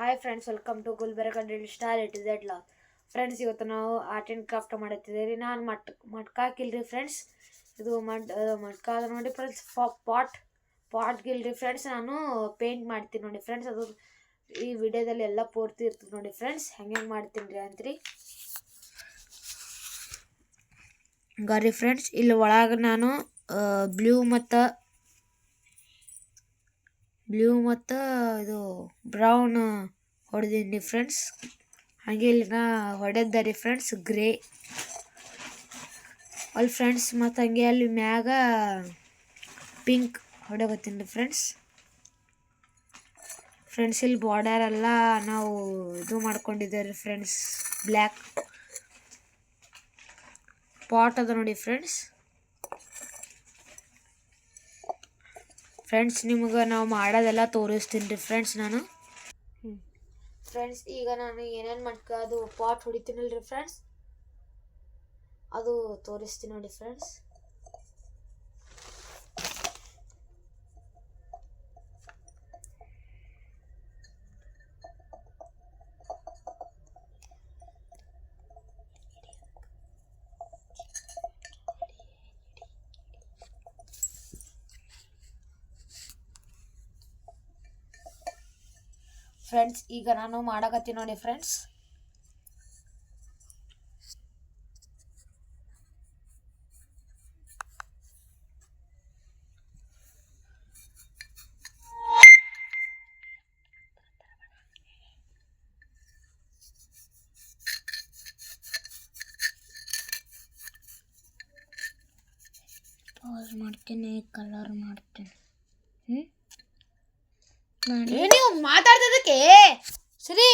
Hi friends, welcome to Gulbarga drill star it is at love. Friends, ಇವತ್ತು ನಾವು art and craft ಮಾಡುತ್ತಿದ್ದೀವಿ. ನಾನು ಮಟ್ಕ ಹಾಕಿಲ್ರಿ friends. ಇದು ಮಟ್ಕ ಅದ ನೋಡಿ ಫ್ರೆಂಡ್ಸ್. ಪಾಟ್ಗಿಲ್ರಿ ಫ್ರೆಂಡ್ಸ್. ನಾನು ಪೇಂಟ್ ಮಾಡ್ತೀನಿ ನೋಡಿ ಫ್ರೆಂಡ್ಸ್. ಅದು ಈ ವಿಡಿಯೋದಲ್ಲಿ ಎಲ್ಲ ಪೂರ್ತಿ ಇರ್ತದೆ ನೋಡಿ ಫ್ರೆಂಡ್ಸ್. ಹೆಂಗೆ ಮಾಡ್ತೀನಿ ರೀ ಅಂತ್ರಿ ಗಾರಿ ಫ್ರೆಂಡ್ಸ್. ಇಲ್ಲಿ ಒಳಗೆ ನಾನು ಬ್ಲೂ ಮತ್ತು ಇದು ಬ್ರೌನ್ ಹೊಡೆದೀನಿ ಫ್ರೆಂಡ್ಸ್. ಹಾಗೆ ಇಲ್ಲಿ ಹೊಡೆದ ಫ್ರೆಂಡ್ಸ್ ಗ್ರೇ ಅಲ್ಲಿ ಫ್ರೆಂಡ್ಸ್. ಮತ್ತು ಹಂಗೆ ಅಲ್ಲಿ ಮ್ಯಾಗ ಪಿಂಕ್ ಹೊಡೆಗತ್ತೀನಿ ಫ್ರೆಂಡ್ಸ್. ಇಲ್ಲಿ ಬಾರ್ಡರ್ ಎಲ್ಲ ನಾವು ಇದು ಮಾಡ್ಕೊಂಡಿದ್ದೇವೆ ಫ್ರೆಂಡ್ಸ್. ಬ್ಲ್ಯಾಕ್ ಪಾಟ್ ಅದ ನೋಡಿ ಫ್ರೆಂಡ್ಸ್. ನಿಮಗೆ ನಾವು ಮಾಡೋದೆಲ್ಲ ತೋರಿಸ್ತೀನಿ ರೀ ಫ್ರೆಂಡ್ಸ್ ನಾನು. ಫ್ರೆಂಡ್ಸ್, ಈಗ ನಾನು ಏನೇನು ಮಟ್ಕ ಅದು ಪಾಟ್ ಹೊಡಿತೀನಲ್ರಿ ಫ್ರೆಂಡ್ಸ್, ಅದು ತೋರಿಸ್ತೀನಿ ನೋಡಿ ಫ್ರೆಂಡ್ಸ್. ಈಗ ನಾನು ಮಾಡಕತ್ತೀನಿ ನೋಡಿ ಫ್ರೆಂಡ್ಸ್. ಪಾಸ್ ಮಾಡ್ತೀನಿ, ಕಲರ್ ಮಾಡ್ತೀನಿ. ನೀವು ಮಾತಾಡ್ತಿದ್ದಕ್ಕೆ ಸರಿ